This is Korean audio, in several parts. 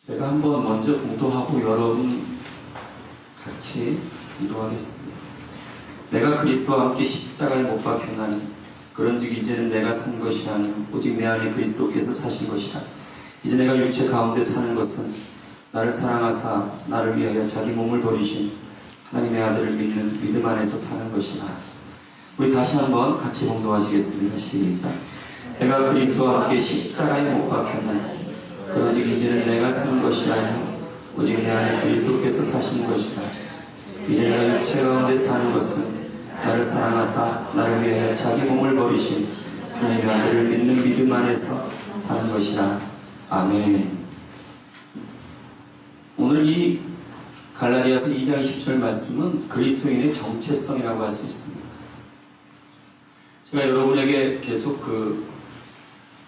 제가 한번 먼저 봉독하고 여러분 같이 기도하겠습니다. 내가 그리스도와 함께 십자가에 못 박혔나니 그런즉 이제는 내가 산 것이 아니요 오직 내 안에 그리스도께서 사신 것이라. 이제 내가 육체 가운데 사는 것은 나를 사랑하사 나를 위하여 자기 몸을 버리신 하나님의 아들을 믿는 믿음 안에서 사는 것이라. 우리 다시 한번 같이 봉독하시겠습니다. 시작. 내가 그리스도와 함께 십자가에 못 박혔나니 그런즉 이제는 내가 사는 것이 아니요 오직 내 안에 그리스도께서 사시는 것이라. 이제 내가 육체 가운데 사는 것은 나를 사랑하사 나를 위하여 자기 몸을 버리신 하나님의 아들을 믿는 믿음 안에서 사는 것이라. 아멘. 오늘 이 갈라디아서 2장 20절 말씀은 그리스도인의 정체성이라고 할 수 있습니다. 제가 여러분에게 계속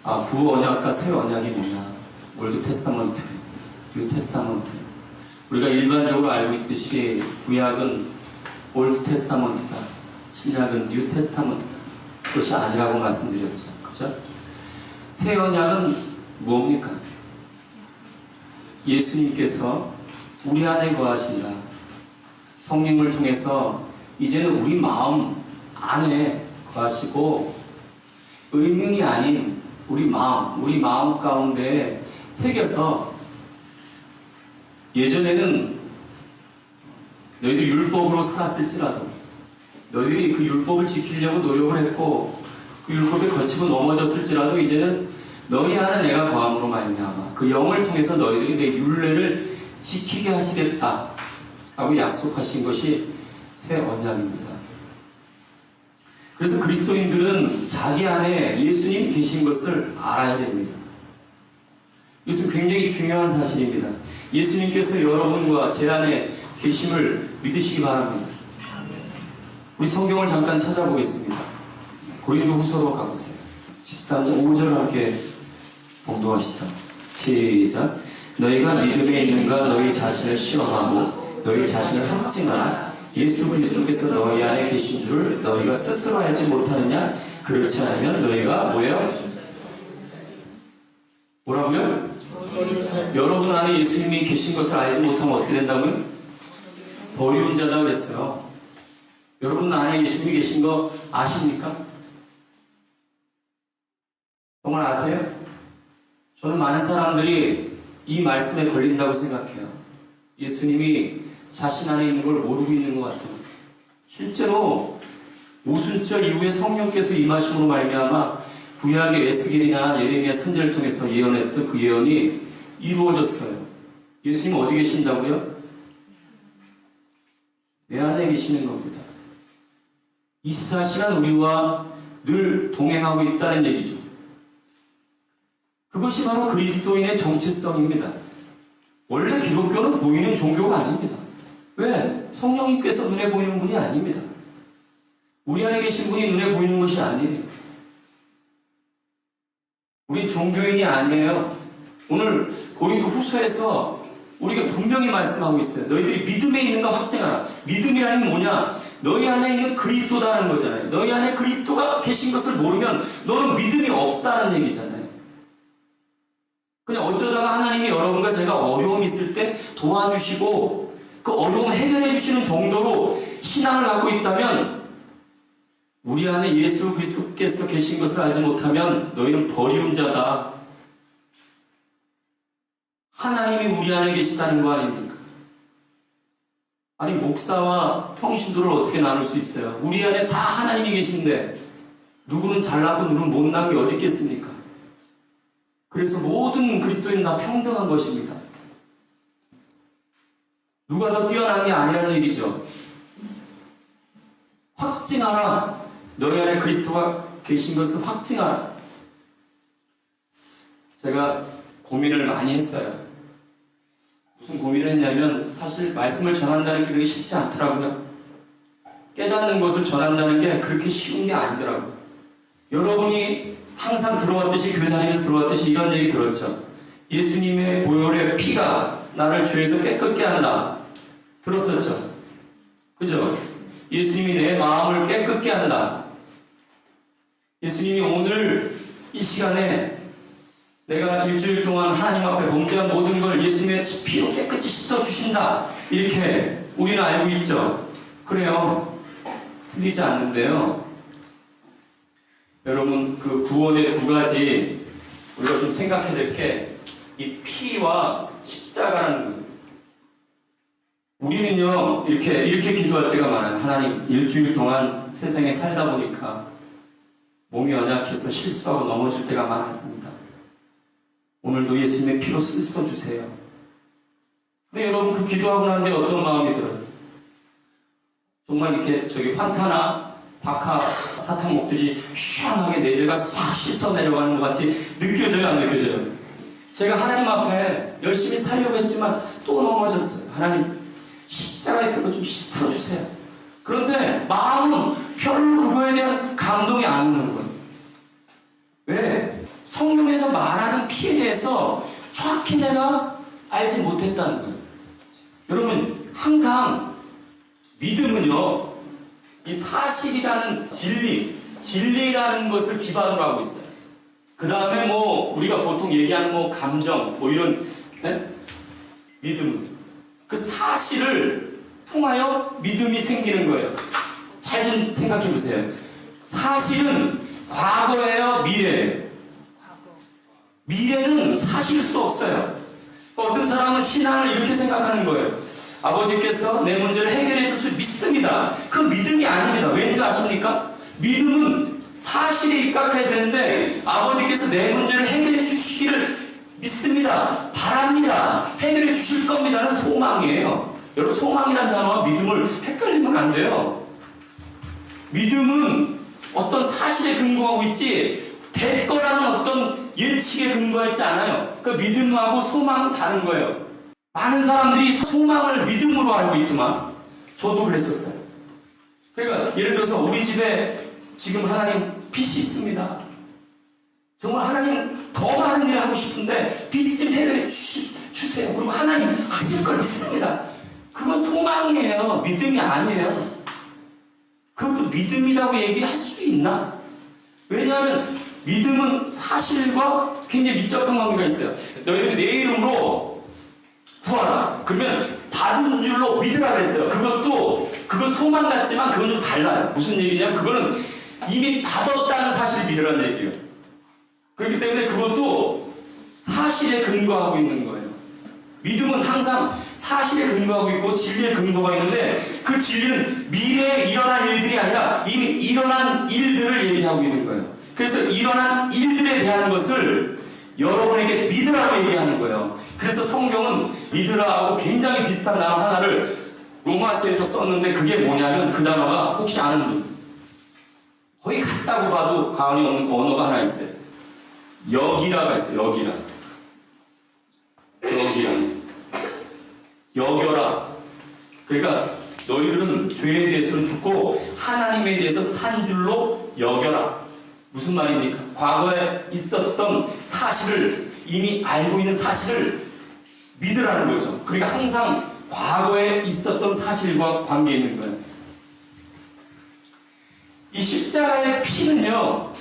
구언약과 새 언약이 뭐냐, 올드 테스타먼트, 뉴 테스타먼트. 우리가 일반적으로 알고 있듯이 구약은 올드 테스타먼트다, 신약은 뉴 테스타먼트다. 그것이 아니라고 말씀드렸죠. 그죠? 새 언약은 뭡니까? 예수님께서 우리 안에 거하신다. 성령을 통해서 이제는 우리 마음 안에 거하시고 의문이 아닌 우리 마음 가운데 새겨서, 예전에는 너희들이 율법으로 살았을지라도 너희들이 그 율법을 지키려고 노력을 했고 그 율법에 거치고 넘어졌을지라도 이제는 너희 안에 내가 거함으로 말미암아 그 영을 통해서 너희들이 내 율례를 지키게 하시겠다 하고 약속하신 것이 새 언약입니다. 그래서 그리스도인들은 자기 안에 예수님이 계신 것을 알아야 됩니다. 이것은 굉장히 중요한 사실입니다. 예수님께서 여러분과 제 안에 계심을 믿으시기 바랍니다. 우리 성경을 잠깐 찾아보겠습니다. 고린도후서로 가보세요. 13장 5절 함께 봉독하시죠. 시작. 너희가 믿음에 있는가 너희 자신을 시험하고 너희 자신을 확증하라. 예수 그리스도께서 너희 안에 계신 줄을 너희가 스스로 알지 못하느냐? 그렇지 않으면 너희가 뭐라고요? 여러분 안에 예수님이 계신 것을 알지 못하면 어떻게 된다고요? 버리운 자다 그랬어요. 여러분 안에 예수님이 계신 거 아십니까? 정말 아세요? 저는 많은 사람들이 이 말씀에 걸린다고 생각해요. 예수님이 자신 안에 있는 걸 모르고 있는 것 같아요. 실제로 오순절 이후에 성령께서 임하심으로 말미암아 구약의 에스겔이나 예레미야 선지자를 통해서 예언했던 그 예언이 이루어졌어요. 예수님 어디 계신다고요? 내 안에 계시는 겁니다. 24시간 우리와 늘 동행하고 있다는 얘기죠. 그것이 바로 그리스도인의 정체성입니다. 원래 기독교는 보이는 종교가 아닙니다. 왜? 성령님께서 눈에 보이는 분이 아닙니다. 우리 안에 계신 분이 눈에 보이는 것이 아니에요. 우리 종교인이 아니에요. 오늘 고린도후서에서 우리가 분명히 말씀하고 있어요. 너희들이 믿음에 있는가 확증하라. 믿음이라는 게 뭐냐? 너희 안에 있는 그리스도다라는 거잖아요. 너희 안에 그리스도가 계신 것을 모르면 너는 믿음이 없다는 얘기잖아요. 그냥 어쩌다가 하나님이 여러분과 제가 어려움이 있을 때 도와주시고 그 어려움 해결해 주시는 정도로 신앙을 갖고 있다면, 우리 안에 예수 그리스도께서 계신 것을 알지 못하면 너희는 버리운 자다. 하나님이 우리 안에 계시다는 거 아닙니까? 아니, 목사와 평신도를 어떻게 나눌 수 있어요? 우리 안에 다 하나님이 계신데 누구는 잘나고 누구는 못난 게 어디 있겠습니까? 그래서 모든 그리스도인은 다 평등한 것입니다. 누가 더 뛰어난 게 아니라는 얘기죠. 확증하라. 너희 안에 그리스도가 계신 것을 확증하라. 제가 고민을 많이 했어요. 무슨 고민을 했냐면, 사실 말씀을 전한다는 게 그렇게 쉽지 않더라고요. 깨닫는 것을 전한다는 게 그렇게 쉬운 게 아니더라고요. 여러분이 항상 들어왔듯이, 교회 다니면서 들어왔듯이 이런 얘기 들었죠. 예수님의 보혈의 피가 나를 죄에서 깨끗게 한다. 들었었죠? 그죠? 예수님이 내 마음을 깨끗게 한다. 예수님이 오늘 이 시간에 내가 일주일 동안 하나님 앞에 범죄한 모든 걸 예수님의 피로 깨끗이 씻어주신다. 이렇게 우리는 알고 있죠. 그래요. 틀리지 않는데요. 여러분, 그 구원의 두 가지 우리가 좀 생각해야 될 게 이 피와 십자가라는 거예요. 우리는요, 이렇게 기도할 때가 많아요. 하나님, 일주일 동안 세상에 살다 보니까 몸이 연약해서 실수하고 넘어질 때가 많았습니다. 오늘도 예수님의 피로 씻어주세요. 근데 여러분, 그 기도하고 난 뒤에 어떤 마음이 들어요? 정말 이렇게 환타나 박하 사탕 먹듯이 희한하게 내 죄가 싹 씻어 내려가는 것 같이 느껴져요, 안 느껴져요? 제가 하나님 앞에 열심히 살려고 했지만 또 넘어졌어요. 하나님, 십자가의 피로 좀 씻어주세요. 그런데 마음은 별로 그거에 대한 감동이 안 오는 거예요. 왜? 성경에서 말하는 피에 대해서 정확히 내가 알지 못했다는 거예요. 여러분, 항상 믿음은요, 이 사실이라는 진리라는 것을 기반으로 하고 있어요. 그 다음에 우리가 보통 얘기하는 감정, 이런, 네? 믿음. 그 사실을 통하여 믿음이 생기는 거예요. 잘 좀 생각해 보세요. 사실은 과거예요, 미래예요? 미래는 사실 수 없어요. 어떤 사람은 신앙을 이렇게 생각하는 거예요. 아버지께서 내 문제를 해결해 줄 수 믿습니다. 그건 믿음이 아닙니다. 왠지 아십니까? 믿음은 사실에 입각해야 되는데 아버지께서 내 문제를 해결해 주시기를 믿습니다. 바랍니다. 해결해 주실 겁니다는 소망이에요. 여러분, 소망이라는 단어와 믿음을 헷갈리면 안 돼요. 믿음은 어떤 사실에 근거하고 있지 될 거라는 어떤 예측에 근거하지 않아요. 그 믿음하고 소망은 다른 거예요. 많은 사람들이 소망을 믿음으로 알고 있지만 저도 그랬었어요. 그러니까 예를 들어서 우리 집에 지금 하나님 빚이 있습니다. 정말 하나님 더 많은 일을 하고 싶은데 빚 좀 해결해 주세요. 그리고 하나님 하실 걸 믿습니다. 그건 소망이에요. 믿음이 아니에요. 그것도 믿음이라고 얘기할 수 있나? 왜냐하면 믿음은 사실과 굉장히 밀접한 관계가 있어요. 너희들이 내 이름으로 구하라. 그러면 받은 줄로 믿으라 그랬어요. 그건 소망 같지만 그건 좀 달라요. 무슨 얘기냐면 그거는 이미 받았다는 사실을 믿으라는 얘기예요. 그렇기 때문에 그것도 사실에 근거하고 있는 거예요. 믿음은 항상 사실에 근거하고 있고 진리에 근거가 있는데 그 진리는 미래에 일어날 일들이 아니라 이미 일어난 일들을 얘기하고 있는 거예요. 그래서 일어난 일들에 대한 것을 여러분에게 믿으라고 얘기하는 거예요. 그래서 성경은 믿으라고 굉장히 비슷한 단어 하나를 로마서에서 썼는데 그게 뭐냐면 그 단어가 혹시 아는 분? 거의 같다고 봐도 과언이 없는 언어가 하나 있어요. 여기라가 있어요. 여겨라. 그러니까 너희들은 죄에 대해서는 죽고 하나님에 대해서 산 줄로 여겨라. 무슨 말입니까? 과거에 있었던 사실을 이미 알고 있는 사실을 믿으라는 거죠. 그러니까 항상 과거에 있었던 사실과 관계 있는 거예요. 이 십자가의 피는요,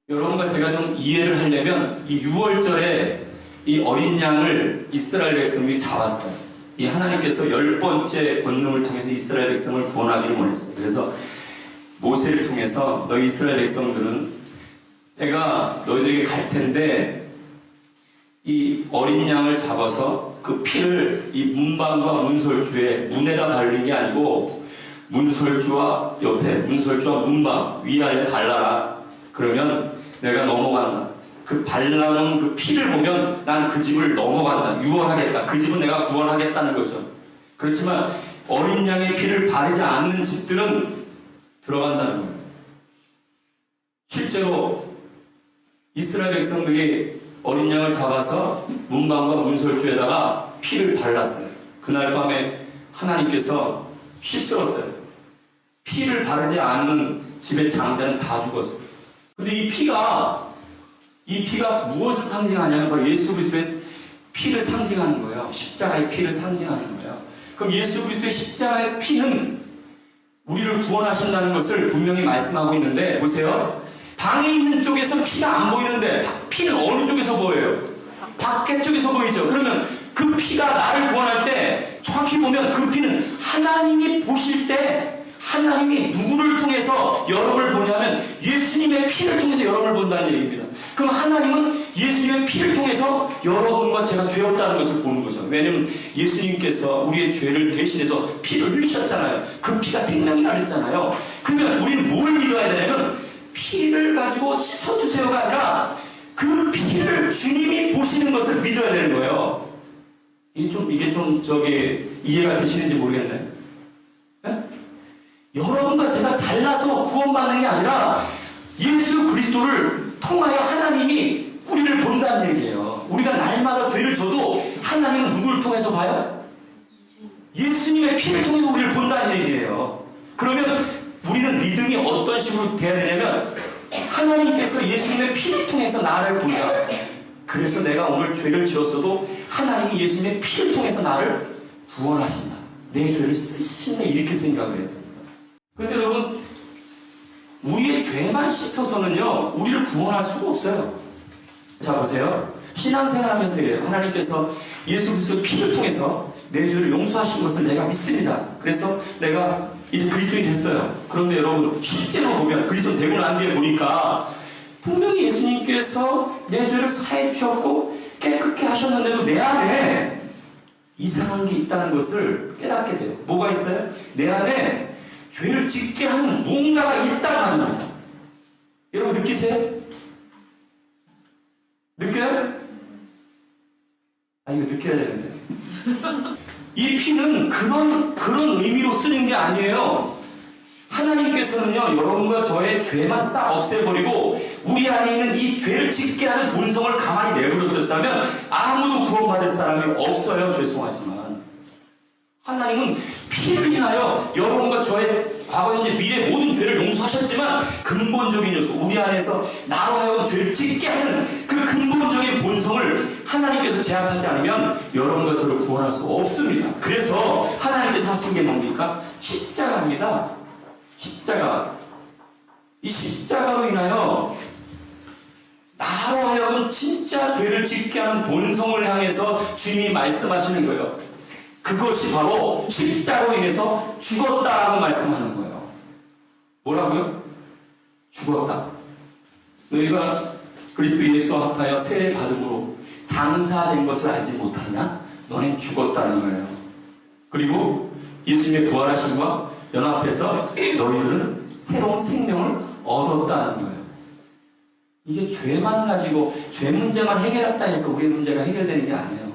여러분과 제가 좀 이해를 하려면 이 6월절에 이 어린 양을 이스라엘 백성들이 잡았어요. 이 하나님께서 10번째 권능을 통해서 이스라엘 백성을 구원하기를 원했어요. 그래서 모세를 통해서 너희 이스라엘 백성들은 내가 너희들에게 갈 텐데 이 어린 양을 잡아서 그 피를 이 문방과 문설주에 문에다 바르는 게 아니고 문설주와 문방 위아래 발라라. 그러면 내가 넘어간다. 그 발라놓은 그 피를 보면 난 그 집을 넘어간다. 유언하겠다. 그 집은 내가 구원하겠다는 거죠. 그렇지만 어린 양의 피를 바르지 않는 집들은 들어간다는 거예요. 실제로 이스라엘 백성들이 어린 양을 잡아서 문방과 문설주에다가 피를 발랐어요. 그날 밤에 하나님께서 휩쓸었어요. 피를 바르지 않는 집의 장자는 다 죽었어요. 근데 이 피가 무엇을 상징하냐면 바로 예수 그리스도의 피를 상징하는 거예요. 십자가의 피를 상징하는 거예요. 그럼 예수 그리스도의 십자가의 피는 우리를 구원하신다는 것을 분명히 말씀하고 있는데 보세요. 방에 있는 쪽에서 피가 안 보이는데 피는 어느 쪽에서 보여요? 밖에 쪽에서 보이죠. 그러면 그 피가 나를 구원할 때 정확히 보면 그 피는 하나님이 보실 때 하나님이 누구를 통해서 여러분을 보냐면 예수님의 피를 통해서 여러분을 본다는 얘기입니다. 그럼 하나님은 예수님의 피를 통해서 여러분과 제가 죄 없다는 것을 보는 거죠. 왜냐하면 예수님께서 우리의 죄를 대신해서 피를 흘리셨잖아요. 그 피가 생명이라 그랬잖아요. 그러면 우리는 뭘 믿어야 되냐면 피를 가지고 씻어주세요가 아니라 그 피를 주님이 보시는 것을 믿어야 되는 거예요. 이게 좀 이해가 되시는지 모르겠네. 네? 여러분과 제가 잘나서 구원받는 게 아니라 예수 그리스도를 통하여 하나님이 우리를 본다는 얘기예요. 우리가 날마다 죄를 져도 하나님은 누구를 통해서 봐요? 예수님의 피를 통해서 우리를 본다는 얘기예요. 그러면 우리는 믿음이 어떤 식으로 돼야 되냐면 하나님께서 예수님의 피를 통해서 나를 본다. 그래서 내가 오늘 죄를 지었어도 하나님이 예수님의 피를 통해서 나를 구원하신다. 내 죄를 쓰신다. 이렇게 생각을 해요. 그런데 여러분, 우리의 죄만 씻어서는요, 우리를 구원할 수가 없어요. 자, 보세요. 신앙생활 하면서 이래요. 하나님께서 예수 그리스도의 피를 통해서 내 죄를 용서하신 것을 내가 믿습니다. 그래서 내가 이제 그리스도인이 됐어요. 그런데 여러분, 실제로 보면 그리스도 되고 난 뒤에 보니까 분명히 예수님께서 내 죄를 사해 주셨고 깨끗게 하셨는데도 내 안에 이상한 게 있다는 것을 깨닫게 돼요. 뭐가 있어요? 내 안에 죄를 짓게 하는 뭔가가 있다는 겁니다. 여러분 느끼세요? 느껴요? 아, 이거 느껴야 되는데. 이 피는 그런 의미로 쓰는 게 아니에요. 하나님께서는요, 여러분과 저의 죄만 싹 없애버리고 우리 안에 있는 이 죄를 짓게 하는 본성을 가만히 내버려뒀다면 아무도 구원받을 사람이 없어요. 죄송하지만. 하나님은 피를 인하여 여러분과 저의 과거, 현재, 미래 모든 죄를 용서하셨지만 근본적인 요소, 우리 안에서 나로 하여금 죄를 짓게 하는 그 근본적인 본성을 하나님께서 제압하지 않으면 여러분과 저를 구원할 수 없습니다. 그래서 하나님께서 하신 게 뭡니까? 십자가입니다. 십자가. 이 십자가로 인하여 나로 하여금 진짜 죄를 짓게 하는 본성을 향해서 주님이 말씀하시는 거예요. 그것이 바로 십자가로 인해서 죽었다라고 말씀하는 거예요. 뭐라고요? 죽었다. 너희가 그리스도 예수와 합하여 세례 받음으로 장사된 것을 알지 못하냐? 너는 죽었다는 거예요. 그리고 예수님의 부활하심과 연합해서 너희들은 새로운 생명을 얻었다는 거예요. 이게 죄만 가지고 죄 문제만 해결했다 해서 우리의 문제가 해결되는 게 아니에요.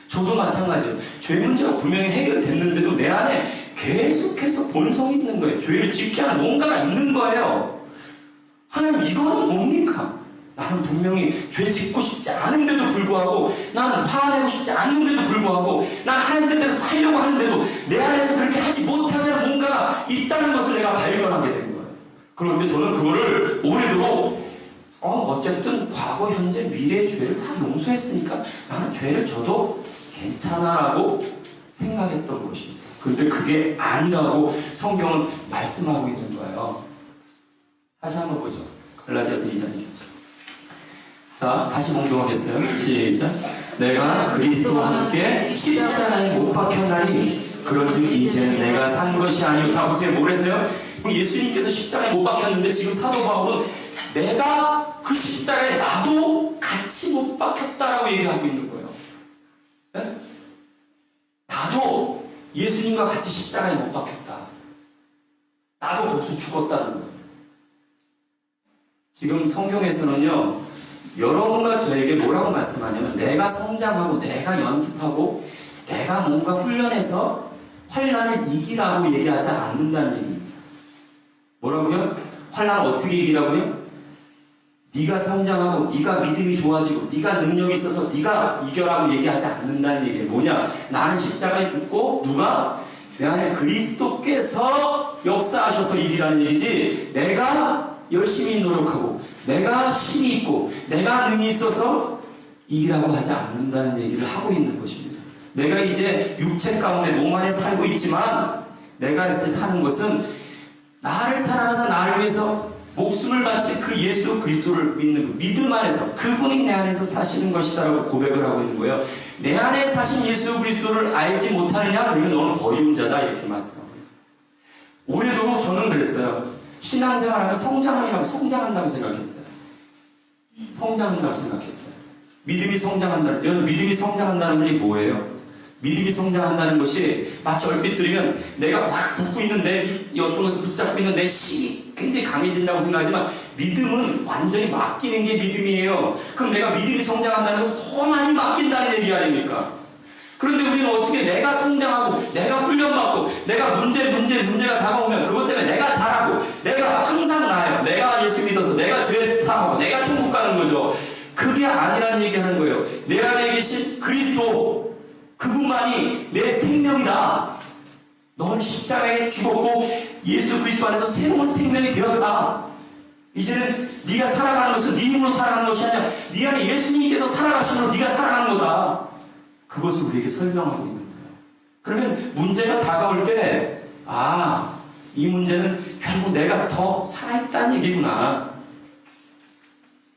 저도 마찬가지예요. 죄 문제가 분명히 해결됐는데도 내 안에 계속해서 본성이 있는 거예요. 죄를 짓게 하는 뭔가가 있는 거예요. 하나님, 이거는 뭡니까? 나는 분명히 죄 짓고 싶지 않은데도 불구하고, 나는 화내고 싶지 않는데도 불구하고, 난 하나님 뜻대로 살려고 하는데도 내 안에서 그렇게 하지 못하는 뭔가가 있다는 것을 내가 발견하게 된 거예요. 그런데 저는 그거를 오래도록 어쨌든 과거, 현재, 미래의 죄를 다 용서했으니까 나는 죄를 져도 괜찮아라고 생각했던 것입니다. 그런데 그게 아니라고 성경은 말씀하고 있는 거예요. 다시 한번 보죠. 갈라디아서 2장이죠. 자, 다시 봉독하겠어요. 시작. 내가 그리스도와 함께 십자가에 못 박혔나니 그런즉 이제는 내가 산 것이 아니요. 자, 보세요. 뭐랬어요? 예수님께서 십자가에 못 박혔는데 지금 사도 바울은 내가 그 십자가에 나도 같이 못 박혔다라고 얘기하고 있는 거예요. 네? 나도 예수님과 같이 십자가에 못 박혔다. 나도 거기서 죽었다는 거예요. 지금 성경에서는요, 여러분과 저에게 뭐라고 말씀하냐면 내가 성장하고 내가 연습하고 내가 뭔가 훈련해서 환난을 이기라고 얘기하지 않는다는 얘기입니다. 뭐라고요? 환난을 어떻게 이기라고요? 네가 성장하고 네가 믿음이 좋아지고 네가 능력이 있어서 네가 이겨라고 얘기하지 않는다는 얘기예요. 뭐냐? 나는 십자가에 죽고 누가? 내 안에 그리스도께서 역사하셔서 이기라는 얘기지, 내가 열심히 노력하고 내가 힘이 있고 내가 능이 있어서 이기라고 하지 않는다는 얘기를 하고 있는 것입니다. 내가 이제 육체 가운데 몸 안에 살고 있지만 내가 사는 것은 나를 사랑해서 나를 위해서 목숨을 바친 그 예수 그리스도를 믿는 그 믿음 안에서 그분이 내 안에서 사시는 것이다라고 고백을 하고 있는 거예요. 내 안에 사신 예수 그리스도를 알지 못하느냐? 그러면 너는 버리운 자다 이렇게 말씀합니다. 올해도 저는 그랬어요. 신앙생활하면 성장한다고 생각했어요. 성장한다고 생각했어요. 믿음이 성장한다. 여러분 믿음이 성장한다는 말이 뭐예요? 믿음이 성장한다는 것이 마치 얼핏 들으면 내가 확 붙고 있는데 이 어떤 것을 붙잡고 있는 내 힘이 굉장히 강해진다고 생각하지만 믿음은 완전히 맡기는 게 믿음이에요. 그럼 내가 믿음이 성장한다는 것은 더 많이 맡긴다는 얘기 아닙니까? 그런데 우리는 어떻게 내가 성장하고 내가 훈련받고 내가 문제가 다가오면 그것 때문에 내가 잘하고 내가 항상 나아요. 내가 예수 믿어서 내가 드레스타하고 내가 천국 가는 거죠. 그게 아니라는 얘기하는 거예요. 내 안에 계신 그리스도 그분만이 내 생명이다. 너는 십자가에 죽었고 예수 그리스도 안에서 새로운 생명이 되었다. 이제는 네가 살아가는 것은 네 힘으로 살아가는 것이 아니라 네 안에 예수님께서 살아가심으로 네가 살아가는 거다. 그것을 우리에게 설명하고 있는 거예요. 그러면 문제가 다가올 때 이 문제는 결국 내가 더 살아있다는 얘기구나.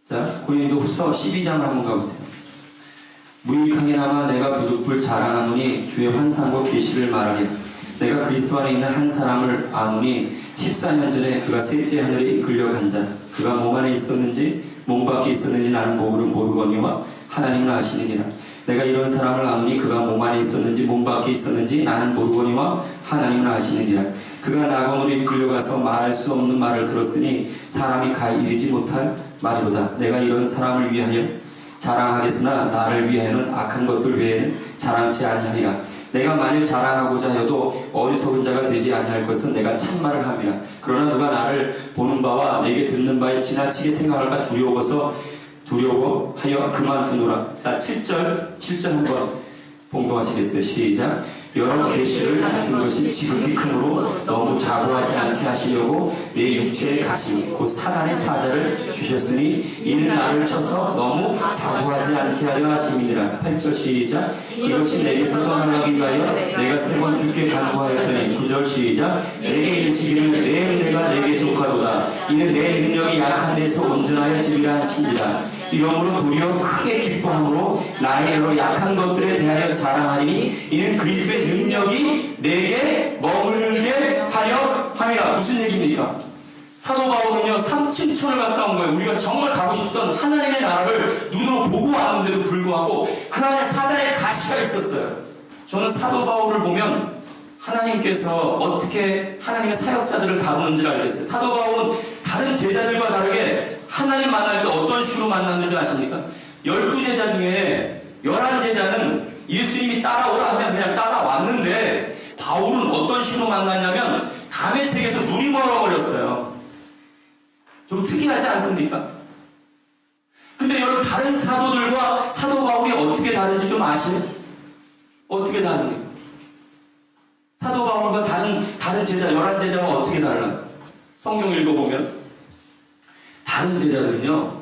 자, 고린도후서 12장 한번 가보세요. 무익하게나마 내가 부득불 자랑하노니 주의 환상과 계시를 말하리. 내가 그리스도 안에 있는 한 사람을 아노니 14년 전에 그가 셋째 하늘에 이끌려 간 자. 그가 몸 안에 있었는지 몸 밖에 있었는지 나는 모르거니와 하나님은 아시느니라. 내가 이런 사람을 아노니 그가 몸 안에 있었는지 몸 밖에 있었는지 나는 모르거니와 하나님은 아시느니라. 그가 낙원으로 이끌려가서 말할 수 없는 말을 들었으니 사람이 가 이르지 못할 말이로다. 내가 이런 사람을 위하여 자랑하겠으나 나를 위하여는 악한 것들 외에는 자랑치 아니하리라. 내가 만일 자랑하고자 하여도 어리석은 자가 되지 아니할 것은 내가 참말을 함이라. 그러나 누가 나를 보는 바와 내게 듣는 바에 지나치게 생각할까 두려워하여 그만두노라. 자, 7절 한번 봉독하시겠어요? 시작. 여러 계시를 받은 것이 지극히 크므로 너무 자고하지 않게 하시려고 내 육체의 가시 곧 사단의 사자를 주셨으니 이는 나를 쳐서 너무 자고하지 않게 하려 하심이니라. 8절 시작. 이것이 내게서 떠나가기 위하여 내가 3번 주께 간구하였더니 9절 시작. 내게 이르시기를 내 은혜가 내게 족하도다. 이는 내 능력이 약한 데서 온전하여 지리라 하신지라. 이러므로 도리어 크게 기뻐함으로 나의 여러 약한 것들에 대하여 자랑하리니 이는 그리스도의 능력이 내게 머물게 하려 함이라. 무슨 얘기입니까? 사도 바울은요 3층천을 갔다 온 거예요. 우리가 정말 가고 싶던 하나님의 나라를 눈으로 보고 왔는데도 불구하고 그 안에 사단의 가시가 있었어요. 저는 사도 바울을 보면 하나님께서 어떻게 하나님의 사역자들을 다루는지를 알겠어요. 사도 바울은 다른 제자들과 다르게 하나님 만날 때 어떤 식으로 만났는지 아십니까? 12제자 중에 11제자는 예수님이 따라오라 하면 그냥 따라왔는데 바울은 어떤 식으로 만났냐면 담의 색에서 눈이 멀어버렸어요. 좀 특이하지 않습니까? 근데 여러분 다른 사도들과 사도 바울이 어떻게 다른지 좀 아시나요? 어떻게 다릅니까? 사도 바울과 다른 제자 11제자가 어떻게 달라요? 성경 읽어보면 다른 제자들은요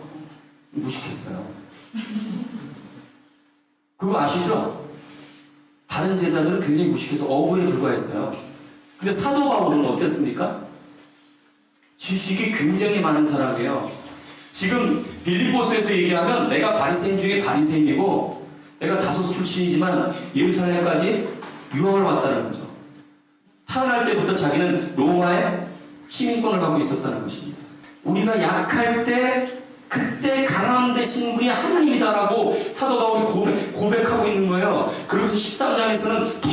무식했어요. 그거 아시죠? 다른 제자들은 굉장히 무식해서 어부에 불과했어요. 근데 사도 바울은 어땠습니까? 지식이 굉장히 많은 사람이에요. 지금 빌립보서에서 얘기하면 내가 바리새인 중에 바리새인이고 내가 다소스 출신이지만 예루살렘까지 유학을 왔다는 거죠. 태어날 때부터 자기는 로마의 시민권을 갖고 있었다는 것입니다. 우리가 약할 때 그때 강함 되신 분이 하나님이다라고 사도 바울이 고백하고 있는 거예요. 그러면서 13장에서는 더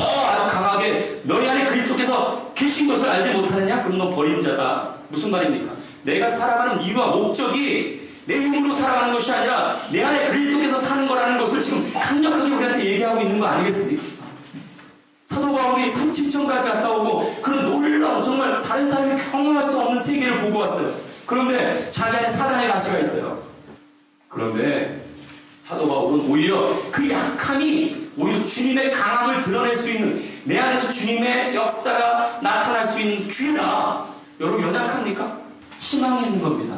강하게 너희 안에 그리스도께서 계신 것을 알지 못하느냐? 그럼 너 버린 자다. 무슨 말입니까? 내가 살아가는 이유와 목적이 내 힘으로 살아가는 것이 아니라 내 안에 그리스도께서 사는 거라는 것을 지금 강력하게 우리한테 얘기하고 있는 거 아니겠습니까? 사도 바울이 30천까지 갔다 오고 그런 놀라운 정말 다른 사람이 경험할 수 없는 세계를 보고 왔어요. 그런데 자기 안에 사단의 가시가 있어요. 그런데 사도 바울은 오히려 그 약함이 오히려 주님의 강함을 드러낼 수 있는 내 안에서 주님의 역사가 나타날 수 있는 기회다. 여러분 연약합니까? 희망이 있는 겁니다.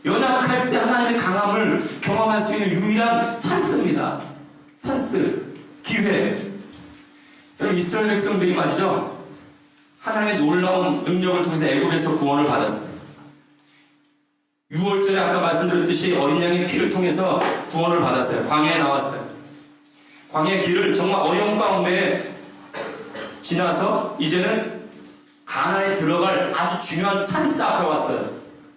연약할 때 하나님의 강함을 경험할 수 있는 유일한 찬스입니다. 찬스, 기회. 여러분 이스라엘 백성들이 말이죠. 하나님의 놀라운 능력을 통해서 애굽에서 구원을 받았어요. 6월절에 아까 말씀드렸듯이 어린 양의 피를 통해서 구원을 받았어요. 광야에 나왔어요. 광야의 길을 정말 어려운 가운데 지나서 이제는 가나안에 들어갈 아주 중요한 찬스 앞에 왔어요.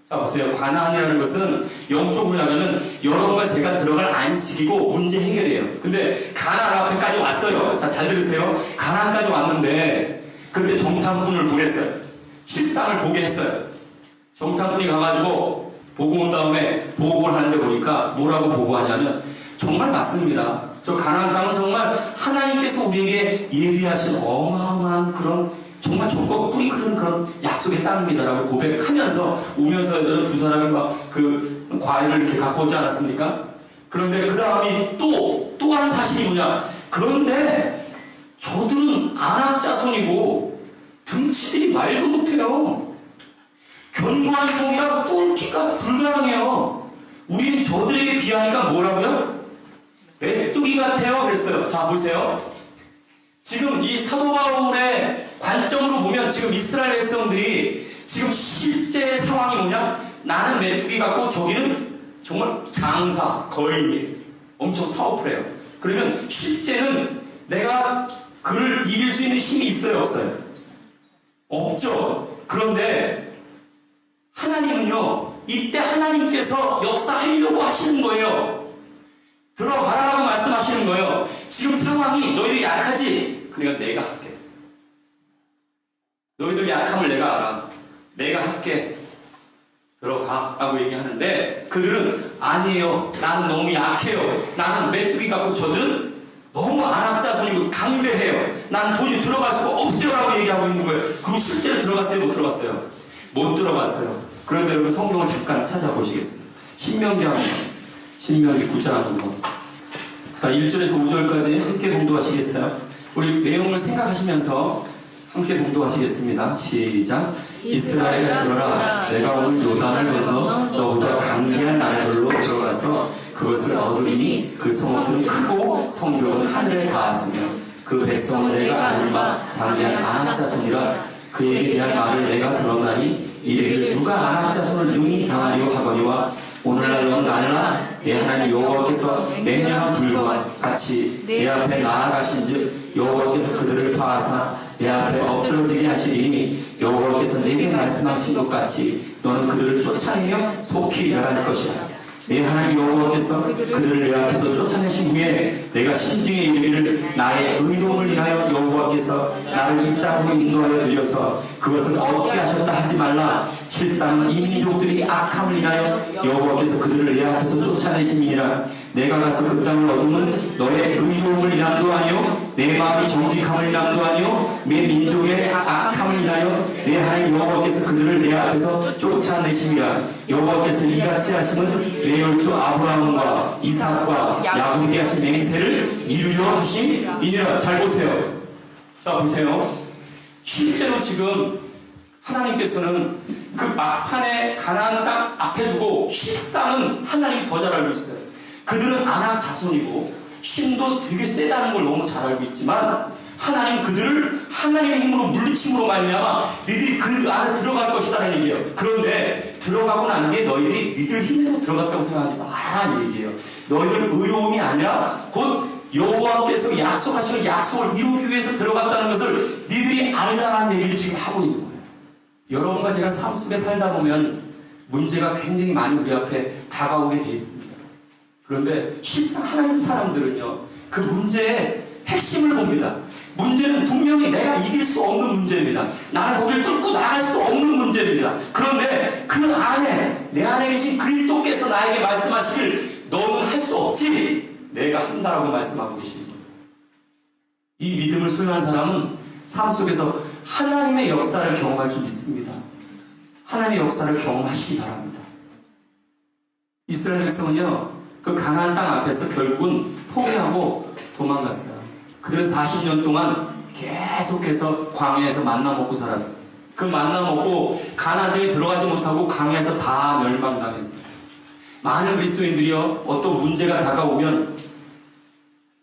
자 보세요. 가나안이라는 것은 영적으로 하면은 여러분과 제가 들어갈 안식이고 문제 해결이에요. 근데 가나안 앞에까지 왔어요. 자 잘 들으세요. 가나안까지 왔는데 그때 정탐꾼을 보냈어요. 실상을 보게 했어요. 정탐꾼이 가가지고 보고 온 다음에 보고를 하는데 보니까 뭐라고 보고하냐면 정말 맞습니다. 저 가나안 땅은 정말 하나님께서 우리에게 예비하신 어마어마한 그런 정말 조건 뿌리 크는 그런 약속의 땅입니다라고 고백하면서 오면서 두 사람이 막 그 과일을 이렇게 갖고 오지 않았습니까? 그런데 그 다음이 또 하는 사실이 뭐냐? 그런데 저들은 아낙 자손이고 등치들이 말도 못해요. 견고한 성이라 뚫기가 불가능해요. 우리는 저들에게 비하니까 뭐라고요? 메뚜기 같아요. 그랬어요. 자 보세요. 지금 이 사도 바울의 관점으로 보면 지금 이스라엘 백성들이 지금 실제 상황이 뭐냐? 나는 메뚜기 같고 저기는 정말 장사, 거인이 엄청 파워풀해요. 그러면 실제는 내가 그를 이길 수 있는 힘이 있어요? 없어요? 없죠. 그런데 하나님은요, 이때 하나님께서 역사하려고 하시는 거예요. 들어가라고 말씀하시는 거예요. 지금 상황이 너희들이 약하지? 그러니까 내가 할게. 너희들 약함을 내가 알아. 내가 할게. 들어가. 라고 얘기하는데 그들은 아니에요. 나는 너무 약해요. 나는 메뚜기 같고 저들은 너무 안악자손이고 강대해요. 나는 도저히 들어갈 수가 없어요. 라고 얘기하고 있는 거예요. 그리고 실제로 들어갔어요? 못 들어갔어요? 못 들어갔어요. 그런데 여러분 성경을 잠깐 찾아보시겠어요? 신명기 한번 가보세요. 신명기 9장 한번 가보세요. 자, 1절에서 5절까지 함께 봉독하시겠어요? 우리 내용을 생각하시면서 함께 봉독하시겠습니다. 시작. 이스라엘아 들어라. 내가 오늘 요단을 건너 너보다 강대한 나라들로 들어가서 그것을 얻으리니 그 성읍들은 크고 성벽은 하늘에 닿았으며 그 백성은 내가 아는 바 장대한 아낙 자손이라 그에게 대한 말을 내가 들었나니 이르기를 누가 아낙 자손을 능히 당하려 하거니와 오늘날 넌 날라 내 하나님 여호와께서 맹렬한 불과 같이 내 앞에 나아가신즉 여호와께서 그들을 파하사 내 앞에 엎드러지게 하시리니 여호와께서 내게 말씀하신 것 같이 너는 그들을 쫓아내며 속히 일어날 것이라. 내 하나님 여호와께서 그들을 내 앞에서 쫓아내신 후에 내가 심중에 이르기를 나의 의로움을 인하여 여호와께서 나를 이 땅으로 인도하여 드려서 그것을 얻게 하셨다 하지 말라. 실상은 이 민족들이 악함을 인하여 여호와께서 그들을 내 앞에서 쫓아내심이니라. 내가 가서 그 땅을 얻으면 너의 의로움을 인함도 아니요 내 마음이 정직함을 인함도 아니요 내 민족의 악함을 인하여 내 하나님 여호와께서 그들을 내 앞에서 쫓아내심이라. 여호와께서 이같이 하심은 내 열조 아브라함과 이삭과 야곱에게 하신 맹세를 이루려 하심이니라. 잘 보세요. 자 보세요. 실제로 지금 하나님께서는 그 막판에 가나안 땅 앞에 두고 실상은 하나님이 더 잘 알고 있어요. 그들은 아낙 자손이고 힘도 되게 세다는 걸 너무 잘 알고 있지만 하나님은 그들을 하나님의 힘으로 물리침으로 말미암아 너희들이 그 안에 들어갈 것이다라는 얘기예요. 그런데 들어가고 난 게 너희들이 너희들 힘으로 들어갔다고 생각하지 마라는 얘기예요. 너희들 의로움이 아니라 곧 여호와께서 약속하시는 약속을 이루기 위해서 들어갔다는 것을 너희들이 알라는 얘기를 지금 하고 있는 거예요. 여러분과 제가 삶 속에 살다 보면 문제가 굉장히 많이 우리 앞에 다가오게 돼 있습니다. 그런데 실상 하나님 사람들은요, 그 문제의 핵심을 봅니다. 문제는 분명히 내가 이길 수 없는 문제입니다. 나는 거기를 뚫고 나갈 수 없는 문제입니다. 그런데 그 안에, 내 안에 계신 그리스도께서 나에게 말씀하시길 너는 할 수 없지, 내가 한다라고 말씀하고 계십니다. 이 믿음을 소유한 사람은 삶 속에서 하나님의 역사를 경험할 줄 믿습니다. 하나님의 역사를 경험하시기 바랍니다. 이스라엘 백성은요, 그 가나안 땅 앞에서 결국은 포기하고 도망갔어요. 그들은 40년 동안 계속해서 광야에서 만나 먹고 살았어요. 그 만나 먹고 가나안 땅에 들어가지 못하고 광야에서 다 멸망당했어요. 많은 그리스도인들이요, 어떤 문제가 다가오면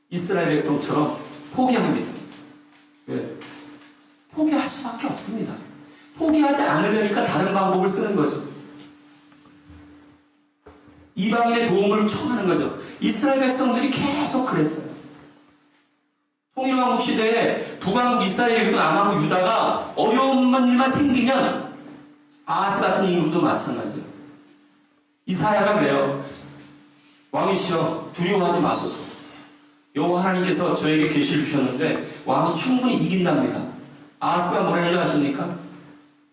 이스라엘 백성처럼 포기합니다. 왜? 포기할 수밖에 없습니다. 포기하지 않으려니까 다른 방법을 쓰는 거죠. 이방인의 도움을 청하는 거죠. 이스라엘 백성들이 계속 그랬어요. 통일왕국 시대에 북왕국 이스라엘이고 남왕국 유다가 어려운 일만 생기면 아하스 같은 인물도 마찬가지예요. 이사야가 그래요. 왕이시여 두려워하지 마소서. 여호와 하나님께서 저에게 계시를 주셨는데 왕이 충분히 이긴답니다. 아하스가 뭐라 하는지 아십니까?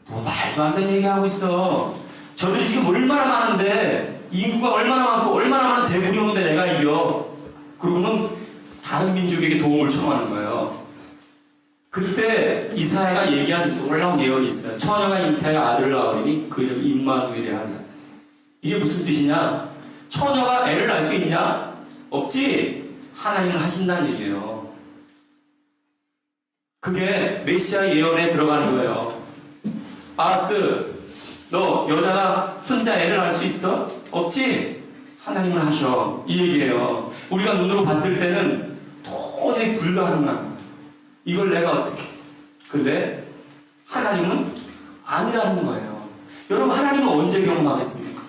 뭐 말도 안 되는 얘기하고 있어. 저들이 지금 얼마나 많은데, 인구가 얼마나 많고 얼마나 많은 대군이 오는데 내가 이겨. 그러고는 다른 민족에게 도움을 청하는 거예요. 그때 이사야가 얘기한 놀라운 예언이 있어요. 처녀가 잉태하여 아들을 낳으리니 그 이름 임마누엘이라 하리라. 이게 무슨 뜻이냐? 처녀가 애를 낳을 수 있냐? 없지. 하나님은 하신다는 얘기예요. 그게 메시아 예언에 들어가는 거예요. 아하스, 너 여자가 혼자 애를 낳을 수 있어? 없지? 하나님은 하셔. 이 얘기예요. 우리가 눈으로 봤을 때는 도저히 불가능한 거예요. 이걸 내가 어떻게. 근데 하나님은 아니라는 거예요. 여러분, 하나님은 언제 경험하겠습니까?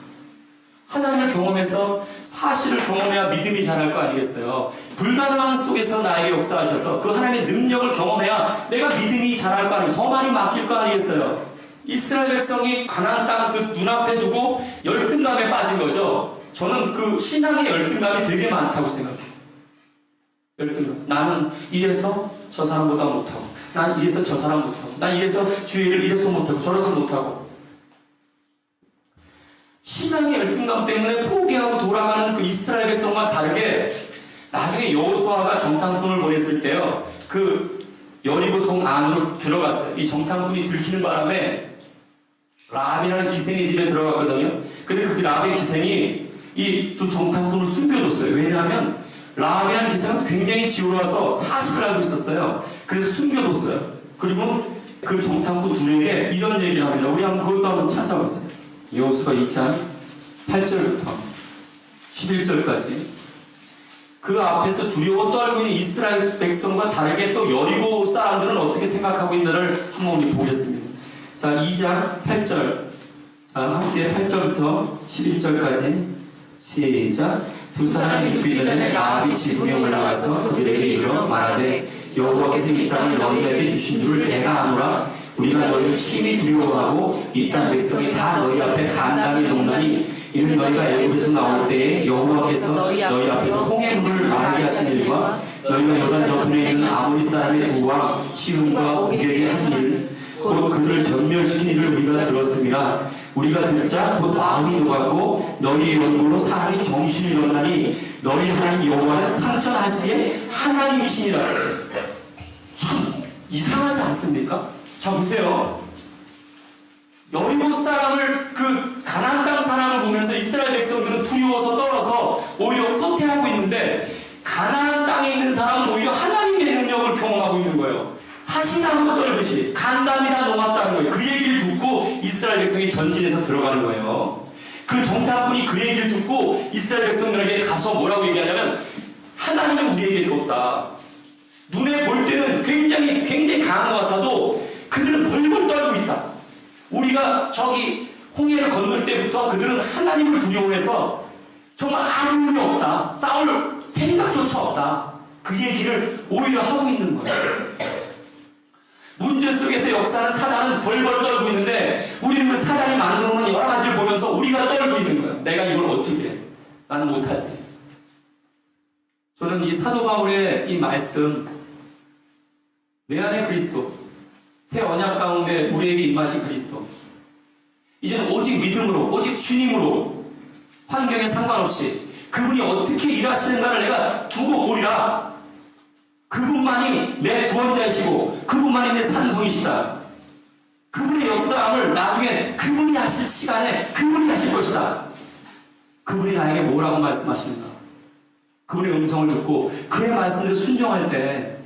하나님을 경험해서 사실을 경험해야 믿음이 자랄 거 아니겠어요? 불가능한 속에서 나에게 역사하셔서 그 하나님의 능력을 경험해야 내가 믿음이 자랄 거 아니에요? 더 많이 맡길 거 아니겠어요? 이스라엘 백성이 가나안 땅 그 눈앞에 두고 열등감에 빠진 거죠. 저는 그 신앙의 열등감이 되게 많다고 생각해요. 열등감. 나는 이래서 저 사람보다 못하고, 난 이래서 저 사람 못하고, 난 이래서 주의를 이래서 못하고, 저래서 못하고. 신앙의 열등감 때문에 포기하고 돌아가는 그 이스라엘 백성과 다르게 나중에 여호수아가 정탐꾼을 보냈을 때요, 그 여리고성 안으로 들어갔어요. 이 정탐꾼이 들키는 바람에 라합이라는 기생의 집에 들어갔거든요. 근데 그 라합의 기생이 이 두 정탐꾼을 숨겨줬어요. 왜냐하면 라합이라는 기생은 굉장히 지혜로워서 사실을 알고 있었어요. 그래서 숨겨뒀어요. 그리고 그 정탐꾼 둘에게 이런 얘기를 합니다. 우리 한번 그것도 한번 찾아봤어요. 여호수아 2장 8절부터 11절까지 그 앞에서 두려워 떨고 있는 이스라엘 백성과 다르게 또 여리고 사람들은 어떻게 생각하고 있는지를 한번 우리 보겠습니다. 자, 2장 8절. 자, 함께 8절부터 11절까지 시작. 두 사람이 죽기 전에 라합이 지붕에 올라가서 그들에게 이르러 말하되 여호와께서 이 땅을 너희에게 주신 줄 내가 아노라. 우리가 너희를 심히 두려워하고 이 땅 백성이 다 너희 앞에 간담이 동나니 이는 너희가 애굽에서 나올 때에 여호와께서 너희 앞에서 홍해물을 마르게 하신 일과 너희가 요단 저편에 있는 아모리 사람의 두 왕 시온과 옥에게 한 일 곧 그들을 전멸시킨 일을 우리가 들었습니다. 우리가 듣자 곧 마음이 녹았고 너희의 연고로 사람이 정신이 일어나니 너희 하나님 여호와는 상천하시의 하나님이시니라. 참 이상하지 않습니까? 자, 보세요. 여리고 사람을, 그 가나안 땅 사람을 보면서 이스라엘 백성들은 두려워서 떨어서 오히려 후퇴하고 있는데 가나안 땅에 있는 사람은 오히려 하나님의 능력을 경험하고 있는 거예요. 사시나무 떨듯이 간담이 다 녹았다는 거예요. 그 얘기를 듣고 이스라엘 백성이 전진해서 들어가는 거예요. 그 정탐꾼이 그 얘기를 듣고 이스라엘 백성들에게 가서 뭐라고 얘기하냐면 하나님은 우리에게 줬다. 눈에 볼 때는 굉장히 강한 것 같아도 그들은 벌벌 떨고 있다. 우리가 저기 홍해를 건널 때부터 그들은 하나님을 두려워해서 정말 아무 의미 없다. 싸울 생각조차 없다. 그 얘기를 오히려 하고 있는 거예요. 문제 속에서 역사는 사단은 벌벌 떨고 있는데 우리는 그 사단이 만들어놓은 여러 가지를 보면서 우리가 떨고 있는 거예요. 내가 이걸 어떻게 해? 나는 못하지. 저는 이 사도 바울의 이 말씀, 내 안에 그리스도, 새 언약 가운데 우리에게 임하신 그리스도, 이제는 오직 믿음으로, 오직 주님으로, 환경에 상관없이 그분이 어떻게 일하시는가를 내가 두고 보리라. 그분만이 내 구원자이시고 그분만이 내 산성이시다. 그분의 역사함을 나중에 그분이 하실 시간에 그분이 하실 것이다. 그분이 나에게 뭐라고 말씀하시는가. 그분의 음성을 듣고 그의 말씀을 순종할 때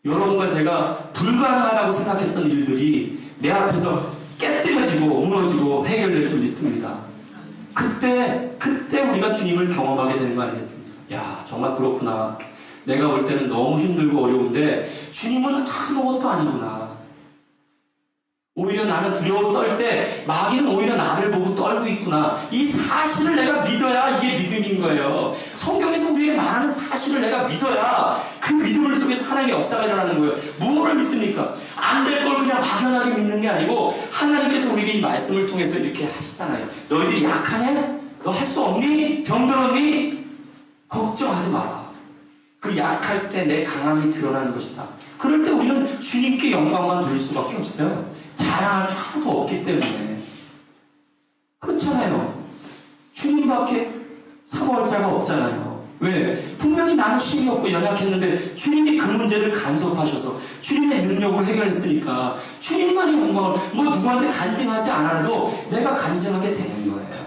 여러분과 제가 불가능하다고 생각했던 일들이 내 앞에서 깨뜨려지고 무너지고 해결될 줄 믿습니다. 그때 우리가 주님을 경험하게 되는 거 아니겠습니까? 야, 정말 그렇구나. 내가 볼 때는 너무 힘들고 어려운데 주님은 아무것도 아니구나. 오히려 나는 두려워 떨 때 마귀는 오히려 나를 보고 떨고 있구나. 이 사실을 내가 믿어야 거예요. 성경에서 우리에게 말하는 사실을 내가 믿어야 그 믿음을 속에서 하나님의 역사가 일어나는 거예요. 무엇을 믿습니까? 안 될 걸 그냥 막연하게 믿는 게 아니고 하나님께서 우리에게 이 말씀을 통해서 이렇게 하시잖아요. 너희들이 약하네? 너 할 수 없니? 병들었니? 걱정하지 마라. 그 약할 때 내 강함이 드러나는 것이다. 그럴 때 우리는 주님께 영광만 돌릴 수밖에 없어요. 자랑할 게 하나도 없기 때문에. 그렇잖아요. 주님밖에 사모할 자가 없잖아요. 왜? 분명히 나는 힘이 없고 연약했는데 주님이 그 문제를 간섭하셔서 주님의 능력으로 해결했으니까 주님만이 영광을 누구한테 간증하지 않아도 내가 간증하게 되는 거예요.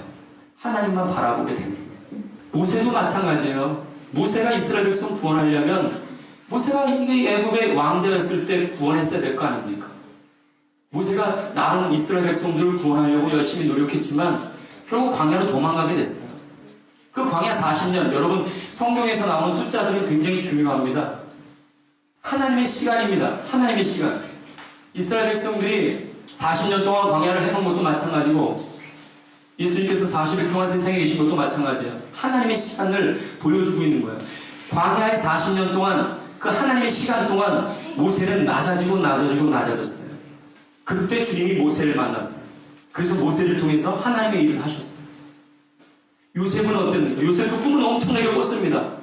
하나님만 바라보게 되는 거예요. 모세도 마찬가지예요. 모세가 이스라엘 백성 구원하려면 모세가 애굽의 왕자였을 때 구원했어야 될 거 아닙니까? 모세가 나름 이스라엘 백성들을 구원하려고 열심히 노력했지만 결국 광야로 도망가게 됐어요. 그 광야 40년, 여러분 성경에서 나오는 숫자들은 굉장히 중요합니다. 하나님의 시간입니다. 하나님의 시간. 이스라엘 백성들이 40년 동안 광야를 해놓은 것도 마찬가지고 예수님께서 40일 동안 세상에 계신 것도 마찬가지예요. 하나님의 시간을 보여주고 있는 거예요. 광야의 40년 동안 그 하나님의 시간 동안 모세는 낮아지고 낮아졌어요. 그때 주님이 모세를 만났어요. 그래서 모세를 통해서 하나님의 일을 하셨어요. 요셉은 어땠습니까? 요셉도 꿈을 엄청나게 꿨습니다.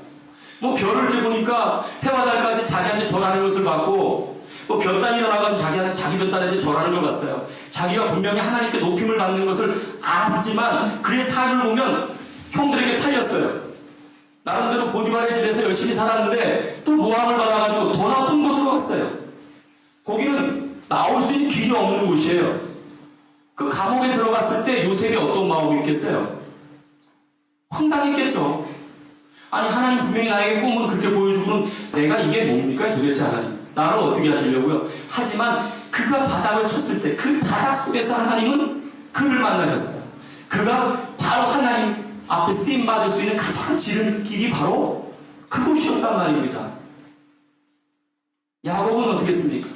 별을 깨보니까 해와 달까지 자기한테 절하는 것을 봤고 볕단이 일어나가지고 자기 볕단한테 절하는 걸 봤어요. 자기가 분명히 하나님께 높임을 받는 것을 알았지만 그의 삶을 보면 형들에게 팔렸어요. 나름대로 보디발의 집에서 열심히 살았는데 또 모함을 받아가지고 더 나쁜 곳으로 갔어요. 거기는 나올 수 있는 길이 없는 곳이에요. 그 감옥에 들어갔을 때 요셉이 어떤 마음이 있겠어요? 황당했겠죠. 아니 하나님 분명히 나에게 꿈을 그렇게 보여주고는 내가 이게 뭡니까 도대체 하나님? 나를 어떻게 하시려고요? 하지만 그가 바닥을 쳤을 때 그 바닥 속에서 하나님은 그를 만나셨어요. 그가 바로 하나님 앞에 쓰임받을 수 있는 가장 지른 길이 바로 그곳이었단 말입니다. 야곱은 어떻게 했습니까?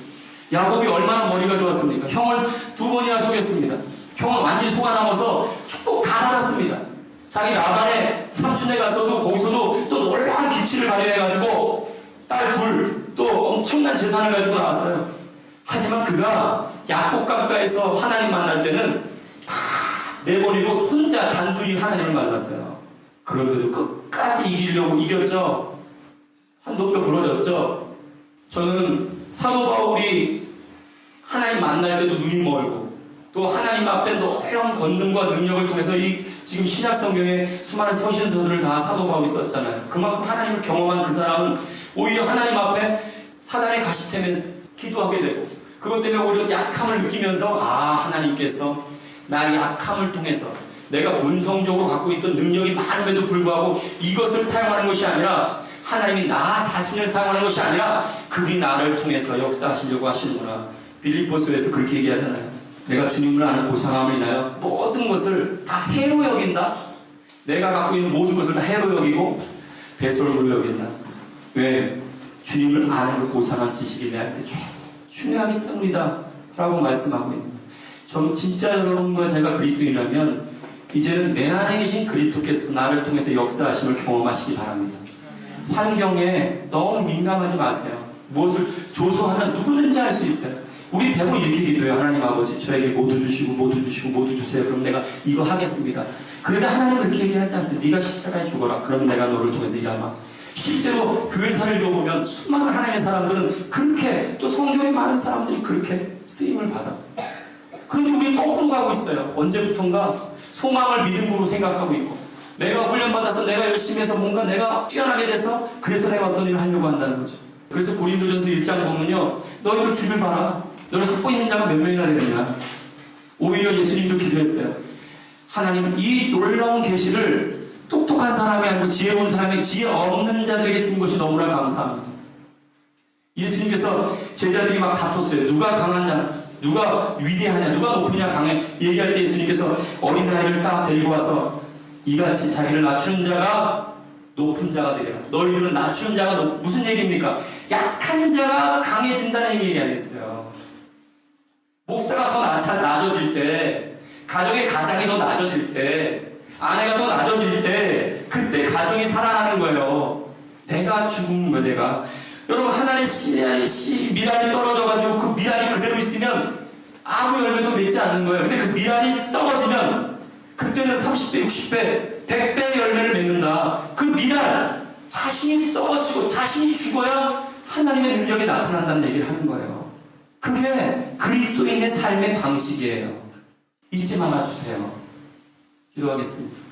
야곱이 얼마나 머리가 좋았습니까? 형을 2번이나 속였습니다. 형은 완전히 속아 남아서 축복 다 받았습니다. 자기 라반의 삼촌에 가서도 거기서도 또 놀라운 기치를 발휘해가지고 딸 둘, 또 엄청난 재산을 가지고 나왔어요. 하지만 그가 야곱 강가에서 하나님 만날 때는 다 내버리고 혼자 단둘이 하나님을 만났어요. 그런데도 끝까지 이기려고 이겼죠. 한 높여 부러졌죠. 저는 사도 바울이 하나님 만날 때도 눈이 멀고 또 하나님 앞에 놀라운 권능과 능력을 통해서 지금 신약 성경에 수많은 서신서들을 다 사도 바울이 썼잖아요. 그만큼 하나님을 경험한 그 사람은 오히려 하나님 앞에 사단의 가시템에 기도하게 되고 그것 때문에 오히려 약함을 느끼면서 하나님께서 나의 약함을 통해서 내가 본성적으로 갖고 있던 능력이 많음에도 불구하고 이것을 사용하는 것이 아니라 하나님이 나 자신을 사용하는 것이 아니라 그분이 나를 통해서 역사하시려고 하시는구나. 빌립보서에서 그렇게 얘기하잖아요. 내가 주님을 아는 고상함을 인하여 모든 것을 다 해로 여긴다. 내가 갖고 있는 모든 것을 다 해로 여기고 배설물로 여긴다. 왜? 주님을 아는 그 고상한 지식이 내한테 중요하기 때문이다 라고 말씀하고 있는 거예요. 전 진짜 여러분과 제가 그리스도인이라면 이제는 내 안에 계신 그리스도께서 나를 통해서 역사하심을 경험하시기 바랍니다. 환경에 너무 민감하지 마세요. 무엇을 조소하면 누구든지 할 수 있어요. 우리 대부분 이렇게 기도해요. 하나님 아버지 저에게 모두 주시고 모두 주시고 모두 주세요. 그럼 내가 이거 하겠습니다. 그런데 하나님 그렇게 얘기하지 않습니다. 네가 십자가에 죽어라. 그럼 내가 너를 통해서 일하마. 실제로 교회사를 읽어보면 수많은 하나님의 사람들은 그렇게 또 성경에 많은 사람들이 그렇게 쓰임을 받았어요. 그런데 우리는 거꾸로 가고 있어요. 언제부턴가 소망을 믿음으로 생각하고 있고 내가 훈련받아서 내가 열심히 해서 뭔가 내가 뛰어나게 돼서 그래서 내가 어떤 일을 하려고 한다는 거죠. 그래서 고린도전서 1장 보면요. 너희들 주를 봐라. 너희 갖고 있는 자가 몇 명이나 되느냐. 오히려 예수님도 기도했어요. 하나님 이 놀라운 계시를 똑똑한 사람이 아니고 지혜로운 사람이 지혜 없는 자들에게 준 것이 너무나 감사합니다. 예수님께서 제자들이 막 다퉜어요. 누가 강하냐, 누가 위대하냐, 누가 높으냐 강해 얘기할 때 예수님께서 어린아이를 딱 데리고 와서 이같이 자기를 낮추는 자가 높은 자가 되리라. 너희들은 낮추는 자가 무슨 얘기입니까? 약한 자가 강해진다는 얘기 아니겠어요. 목사가 더 낮아질 때, 가정의 가장이 더 낮아질 때, 아내가 더 낮아질 때, 그때 가정이 살아나는 거예요. 내가 죽은 거예요, 내가. 여러분, 하나의 미랄이 떨어져가지고 그 미랄이 그대로 있으면 아무 열매도 맺지 않는 거예요. 근데 그 미랄이 썩어지면 그때는 30배, 60배, 100배의 열매를 맺는다. 그 미랄, 자신이 썩어지고 자신이 죽어야 하나님의 능력이 나타난다는 얘기를 하는 거예요. 그게 그리스도인의 삶의 방식이에요. 잊지 말아주세요. 기도하겠습니다.